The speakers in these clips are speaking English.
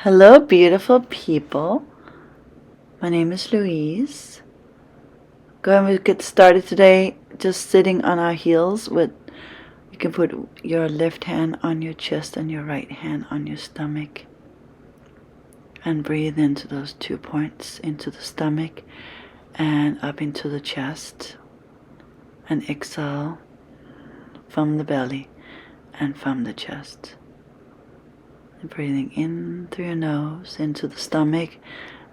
Hello, beautiful people. My name is Louise. Going to get started today just sitting on our heels with, you can put your left hand on your chest and your right hand on your stomach. And breathe into those 2 points, into the stomach and up into the chest. And exhale from the belly and from the chest. And breathing in through your nose, into the stomach,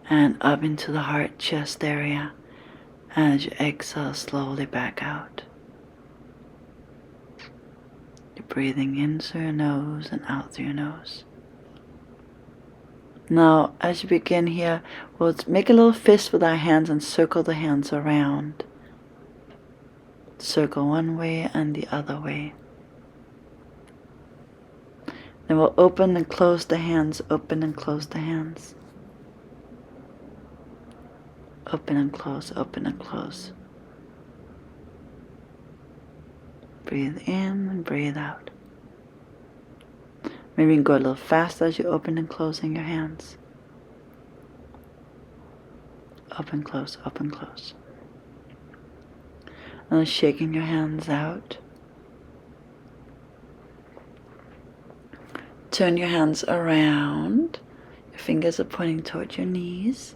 and up into the heart chest area. As you exhale slowly back out. You're breathing in through your nose and out through your nose. Now, as you begin here, we'll make a little fist with our hands and circle the hands around. Circle one way and the other way. Then we'll open and close the hands, open and close the hands. Open and close, open and close. Breathe in and breathe out. Maybe you can go a little fast as you open and closing your hands. Open, close, open, close. And then shaking your hands out. Turn your hands around. Your fingers are pointing towards your knees.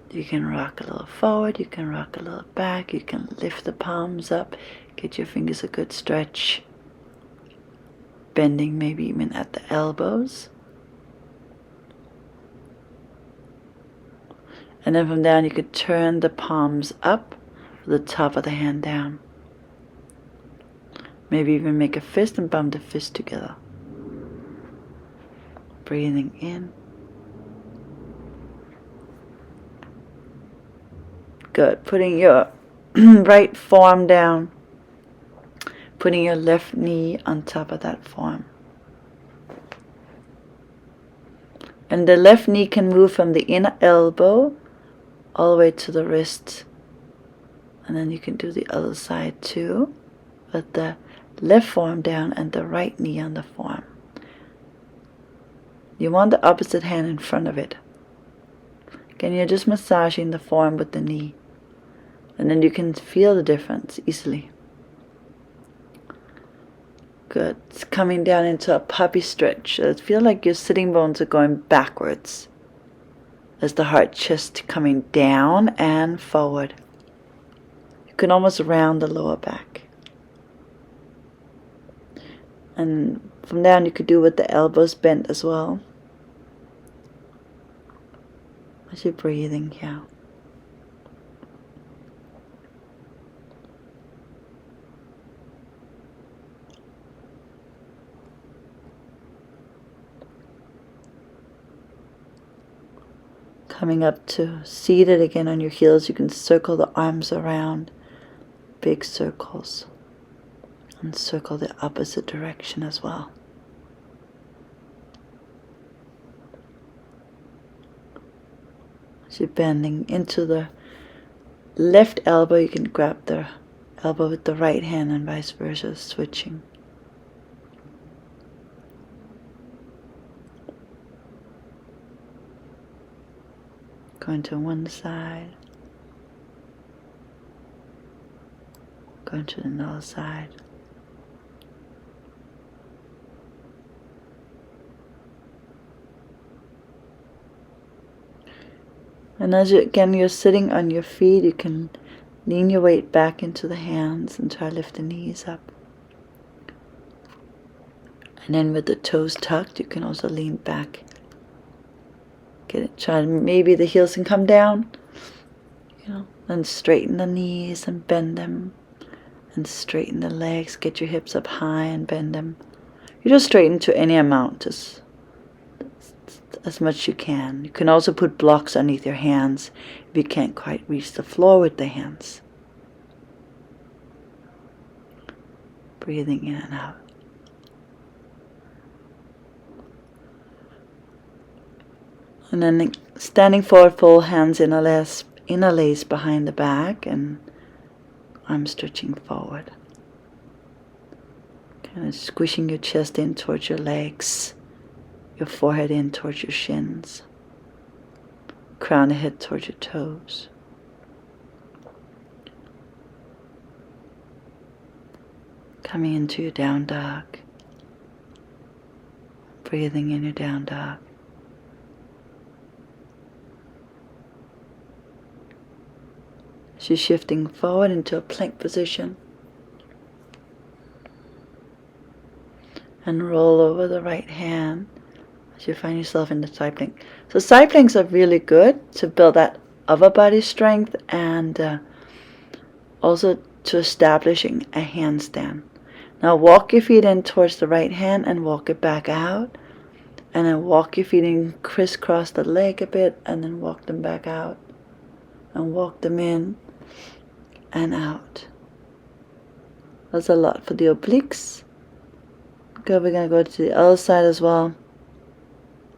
You can rock a little forward, you can rock a little back, you can lift the palms up, get your fingers a good stretch. Bending maybe even at the elbows. And then from down you could turn the palms up with the top of the hand down. Maybe even make a fist and bump the fist together. Breathing in. Good. Putting your right forearm down. Putting your left knee on top of that forearm. And the left knee can move from the inner elbow all the way to the wrist. And then you can do the other side too. With the left forearm down and the right knee on the forearm. You want the opposite hand in front of it. Again, you're just massaging the forearm with the knee. And then you can feel the difference easily. Good. It's coming down into a puppy stretch. It feels like your sitting bones are going backwards. As the heart chest coming down and forward. You can almost round the lower back. And from down you could do with the elbows bent as well. As you're breathing here. Coming up to seated again on your heels, you can circle the arms around, big circles, and circle the opposite direction as well. As you're bending into the left elbow, you can grab the elbow with the right hand and vice versa, switching. Going to one side, going to another side. And as you, again, you're sitting on your feet, you can lean your weight back into the hands and try to lift the knees up. And then with the toes tucked, you can also lean back. Get it, try, maybe the heels can come down, then straighten the knees and bend them, and straighten the legs, get your hips up high and bend them. You just straighten to any amount, just as much you can. You can also put blocks underneath your hands if you can't quite reach the floor with the hands. Breathing in and out. And then standing forward, full hands interlace behind the back and arms stretching forward. Kind of squishing your chest in towards your legs. your forehead in towards your shins. Crown of head towards your toes. Coming into your down dog. Breathing in your down dog. As you're shifting forward into a plank position. And roll over the right hand as you find yourself in the side plank. So side planks are really good to build that upper body strength and also to establishing a handstand. Now walk your feet in towards the right hand and walk it back out. And then walk your feet in, crisscross the leg a bit, and then walk them back out. And walk them in and out. That's a lot for the obliques. Good, we're going to go to the other side as well.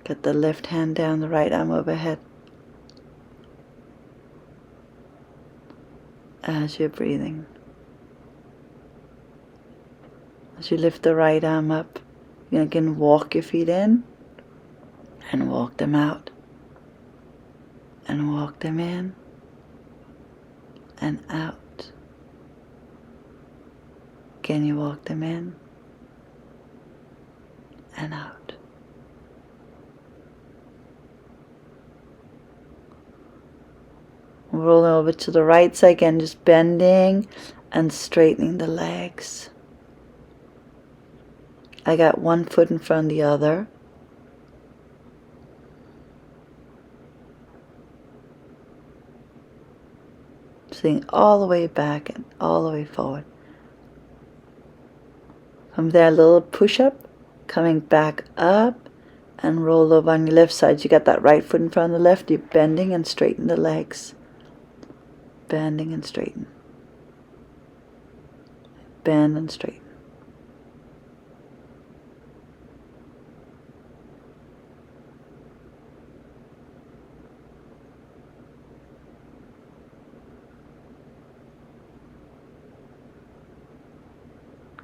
Get the left hand down, the right arm overhead. As you're breathing. As you lift the right arm up, you're going to again walk your feet in and walk them out. And walk them in and out. Again, you walk them in and out. Rolling over to the right side again, just bending and straightening the legs. I got one foot in front of the other. Sitting all the way back and all the way forward. From there, a little push-up, coming back up and roll over on your left side. You got that right foot in front of the left. You're bending and straighten the legs. Bending and straighten. Bend and straighten.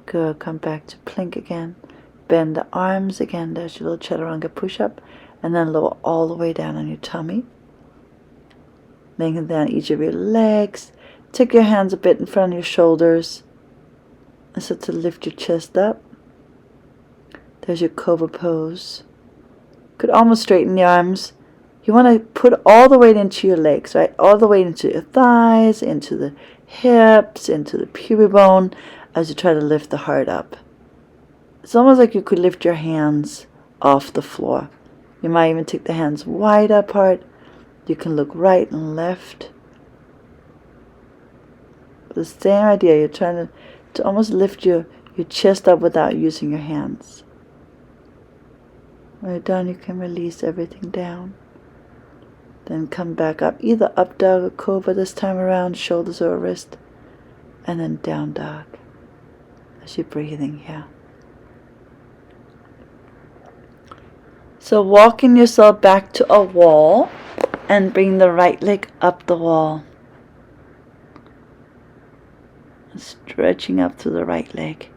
Good, come back to plank again. Bend the arms again, there's your little chaturanga push-up, and then lower all the way down on your tummy. Lengthen down each of your legs. Take your hands a bit in front of your shoulders, and start to lift your chest up. There's your cobra pose. Could almost straighten the arms. You want to put all the weight into your legs, right? All the weight into your thighs, into the hips, into the pubic bone, as you try to lift the heart up. It's almost like you could lift your hands off the floor. You might even take the hands wide apart. You can look right and left. The same idea, you're trying to almost lift your chest up without using your hands. When you're done, you can release everything down. Then come back up, either up dog or cobra this time around, shoulders or wrist, and then down dog. As you're breathing here. So walking yourself back to a wall and bring the right leg up the wall. Stretching up through the right leg.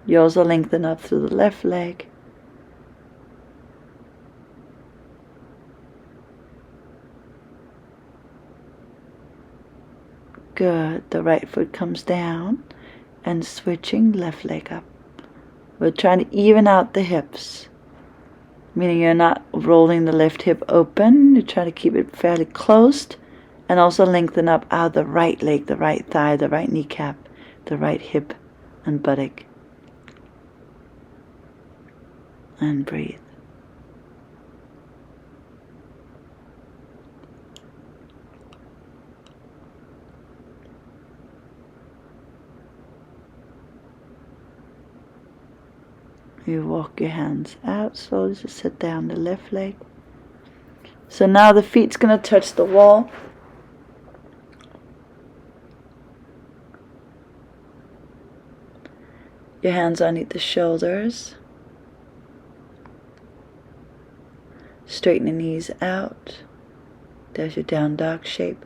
You also lengthen up through the left leg. Good. The right foot comes down and switching left leg up. We're trying to even out the hips, meaning you're not rolling the left hip open. You try to keep it fairly closed and also lengthen up out the right leg, the right thigh, the right kneecap, the right hip and buttock. And breathe. You walk your hands out slowly to sit down the left leg. So now the feet's going to touch the wall. Your hands underneath the shoulders. Straighten the knees out. There's your down dog shape.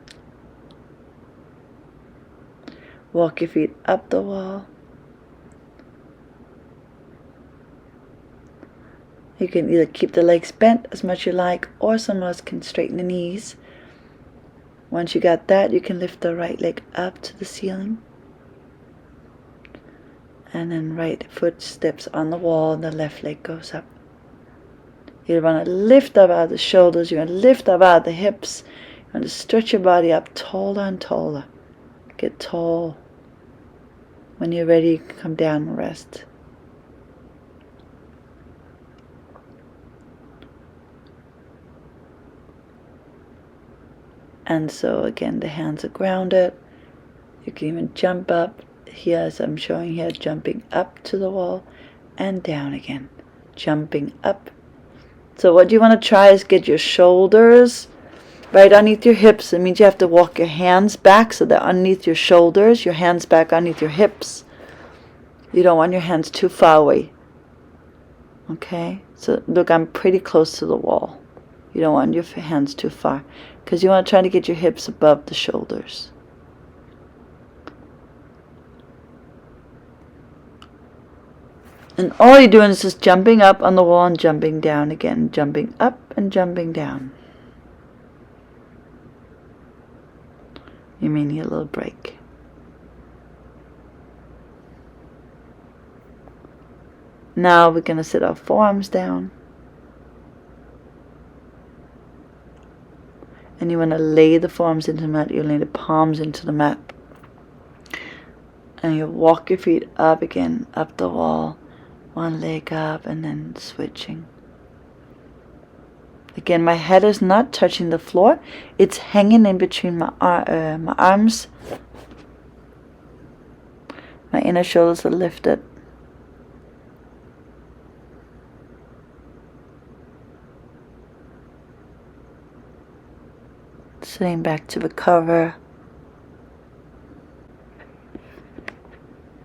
Walk your feet up the wall. You can either keep the legs bent as much as you like, or some of us can straighten the knees. Once you got that, you can lift the right leg up to the ceiling. And then right foot steps on the wall and the left leg goes up. You want to lift up out of the shoulders. You want to lift up out of the hips. You want to stretch your body up taller and taller. Get tall. When you're ready, come down and rest. And so again, the hands are grounded. You can even jump up here, as I'm showing here, jumping up to the wall and down again. Jumping up. So what you want to try is get your shoulders right underneath your hips. It means you have to walk your hands back so they're underneath your shoulders, your hands back underneath your hips. You don't want your hands too far away. Okay? So look, I'm pretty close to the wall. You don't want your hands too far, because you want to try to get your hips above the shoulders. And all you're doing is just jumping up on the wall and jumping down again. Jumping up and jumping down. You may need a little break. Now we're going to sit our forearms down. And you want to lay the forearms into the mat. You lay the palms into the mat. And you walk your feet up again, up the wall. One leg up and then switching. Again, my head is not touching the floor. It's hanging in between my arms. My inner shoulders are lifted. Sitting back to recover.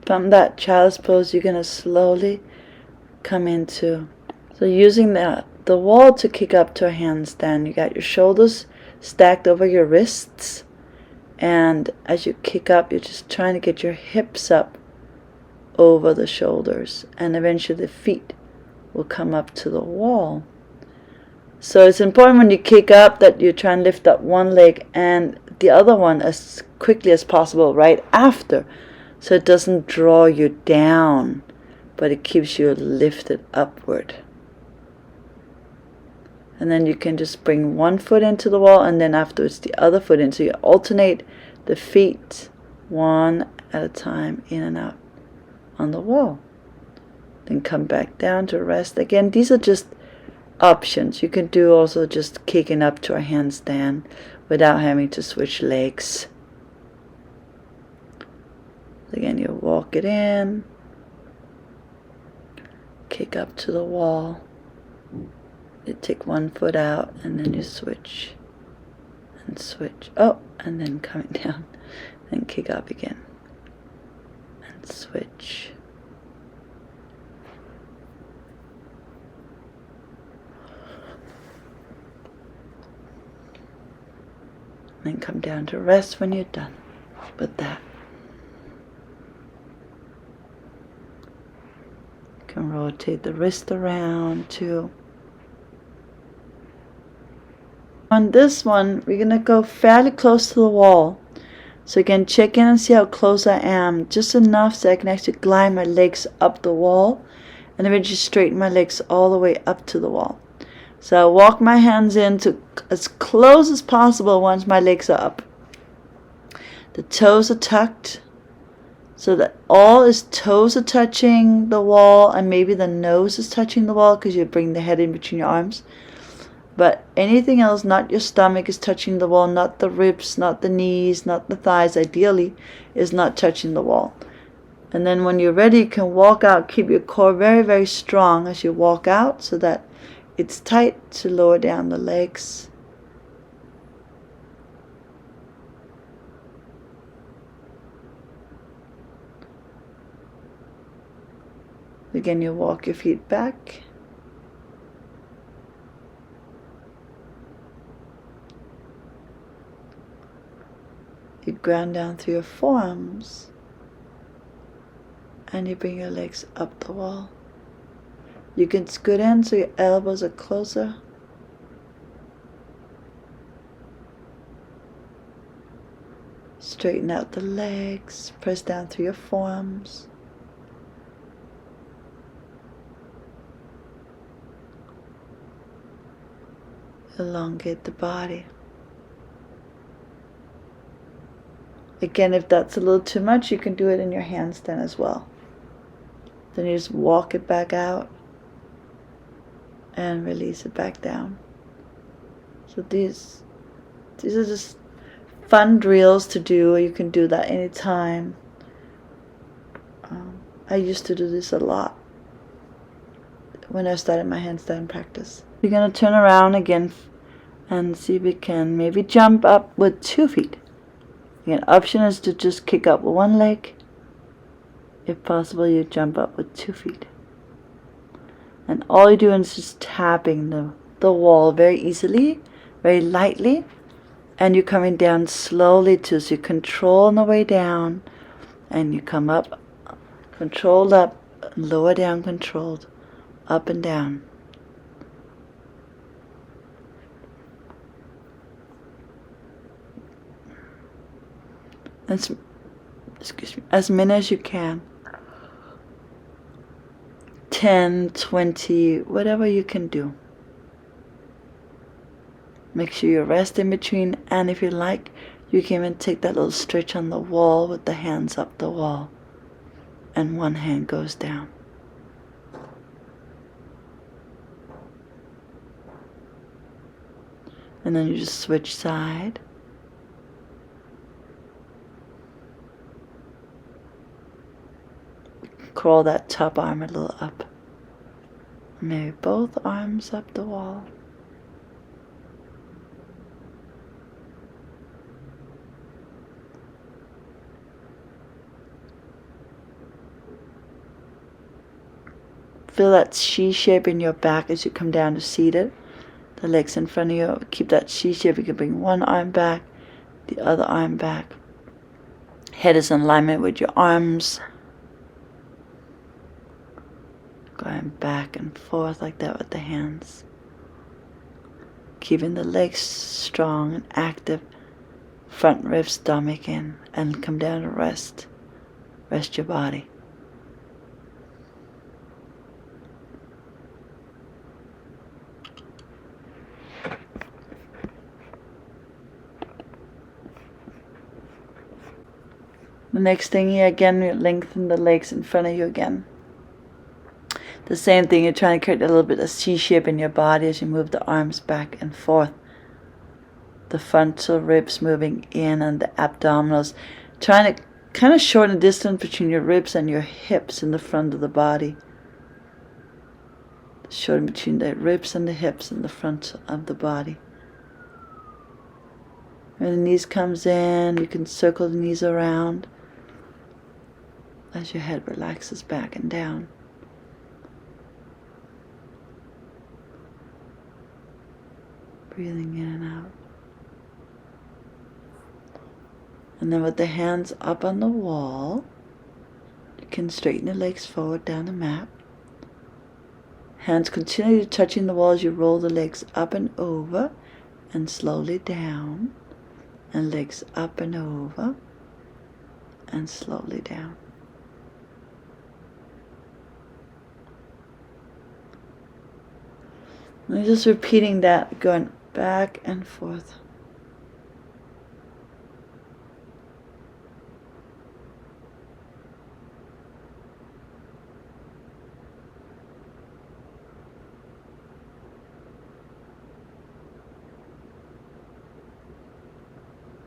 From that child's pose, you're going to slowly come into, so using the wall to kick up to a handstand. You got your shoulders stacked over your wrists, and as you kick up, you're just trying to get your hips up over the shoulders, and eventually the feet will come up to the wall. So it's important when you kick up that you try and lift up one leg and the other one as quickly as possible right after, so it doesn't draw you down, but it keeps you lifted upward. And then you can just bring one foot into the wall and then afterwards the other foot in. So you alternate the feet one at a time, in and out on the wall. Then come back down to rest. Again, these are just options. You can do also just kicking up to a handstand without having to switch legs. Again, you walk it in, kick up to the wall, you take one foot out and then you switch and switch, oh, and then coming down, then kick up again and switch. Then come down to rest when you're done with that. You can rotate the wrist around too. On this one, we're going to go fairly close to the wall. So again, check in and see how close I am. Just enough so I can actually glide my legs up the wall and eventually straighten my legs all the way up to the wall. So I walk my hands in to as close as possible once my legs are up. The toes are tucked so that all his toes are touching the wall and maybe the nose is touching the wall because you bring the head in between your arms. But anything else, not your stomach is touching the wall, not the ribs, not the knees, not the thighs, ideally, is not touching the wall. And then when you're ready, you can walk out. Keep your core very, very strong as you walk out so that it's tight to lower down the legs. Again, you walk your feet back. You ground down through your forearms. And you bring your legs up the wall. You can scoot in so your elbows are closer. Straighten out the legs. Press down through your forearms. Elongate the body. Again, if that's a little too much, you can do it in your handstand as well. Then you just walk it back out and release it back down. So these are just fun drills to do. You can do that anytime. I used to do this a lot when I started my handstand practice. You're going to turn around again and see if you can maybe jump up with 2 feet. Again, option is to just kick up with 1 leg. If possible, you jump up with 2 feet. And all you're doing is just tapping the wall very easily, very lightly. And you're coming down slowly too. So you control on the way down. And you come up, controlled up, lower down, controlled, up and down. As many as you can. 10, 20, whatever you can do. Make sure you rest in between, and if you like, you can even take that little stretch on the wall with the hands up the wall, and 1 hand goes down. And then you just switch side. Crawl that top arm a little up. Maybe both arms up the wall. Feel that C shape in your back as you come down to seated. The legs in front of you. Keep that C shape. You can bring 1 arm back, the other arm back. Head is in alignment with your arms. Going back and forth like that with the hands. Keeping the legs strong and active. Front rib, stomach in. And come down to rest. Rest your body. The next thing here, again, you lengthen the legs in front of you again. The same thing, you're trying to create a little bit of C shape in your body as you move the arms back and forth. The frontal ribs moving in and the abdominals. Trying to kind of shorten the distance between your ribs and your hips in the front of the body. Shorten between the ribs and the hips in the front of the body. When the knees comes in, you can circle the knees around as your head relaxes back and down. Breathing in and out. And then with the hands up on the wall, you can straighten the legs forward down the mat. Hands continue touching the wall as you roll the legs up and over and slowly down. And legs up and over and slowly down. And you're just repeating that, going back and forth.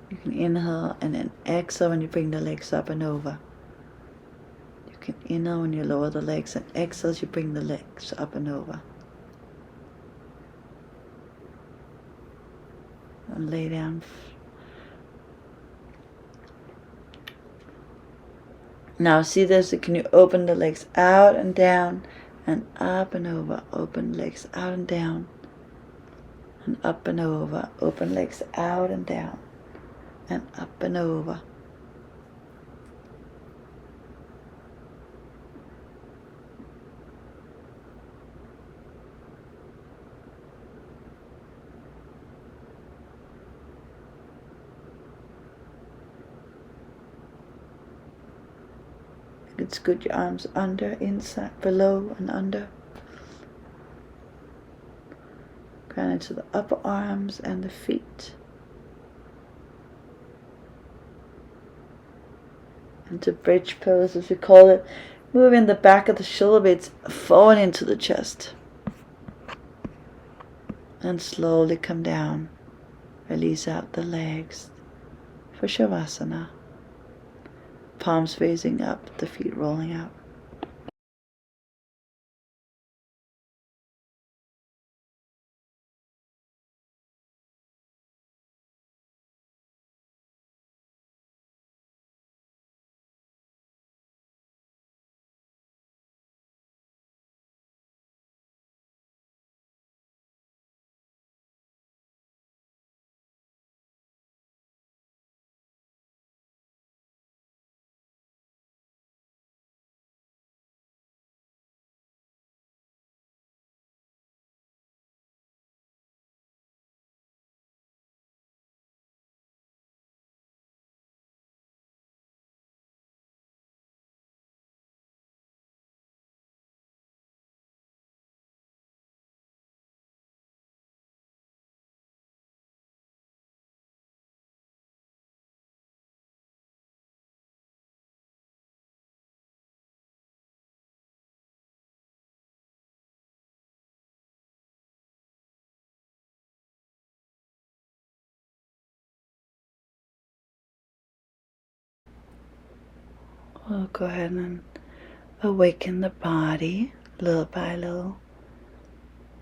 You can inhale and then exhale when you bring the legs up and over. You can inhale when you lower the legs and exhale as you bring the legs up and over. And lay down. Now see this, can you open the legs out and down and up and over. Open legs out and down and up and over. Open legs out and down and up and over. You can scoot your arms under, inside, below, and under. Ground into the upper arms and the feet. Into bridge pose, as we call it. Moving the back of the shoulder blades forward into the chest. And slowly come down. Release out the legs for Savasana. Palms facing up, the feet rolling out. We'll go ahead and awaken the body little by little.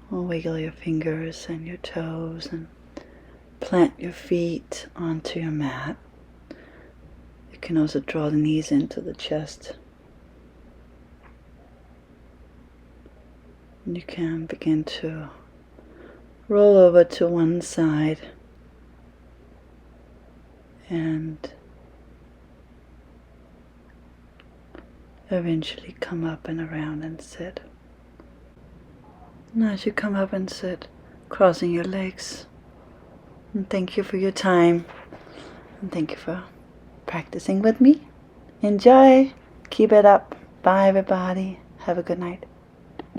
We'll wiggle your fingers and your toes and plant your feet onto your mat. You can also draw the knees into the chest. And you can begin to roll over to one side and eventually come up and around and sit. Now as you come up and sit, crossing your legs. And thank you for your time. And thank you for practicing with me. Enjoy. Keep it up. Bye everybody. Have a good night.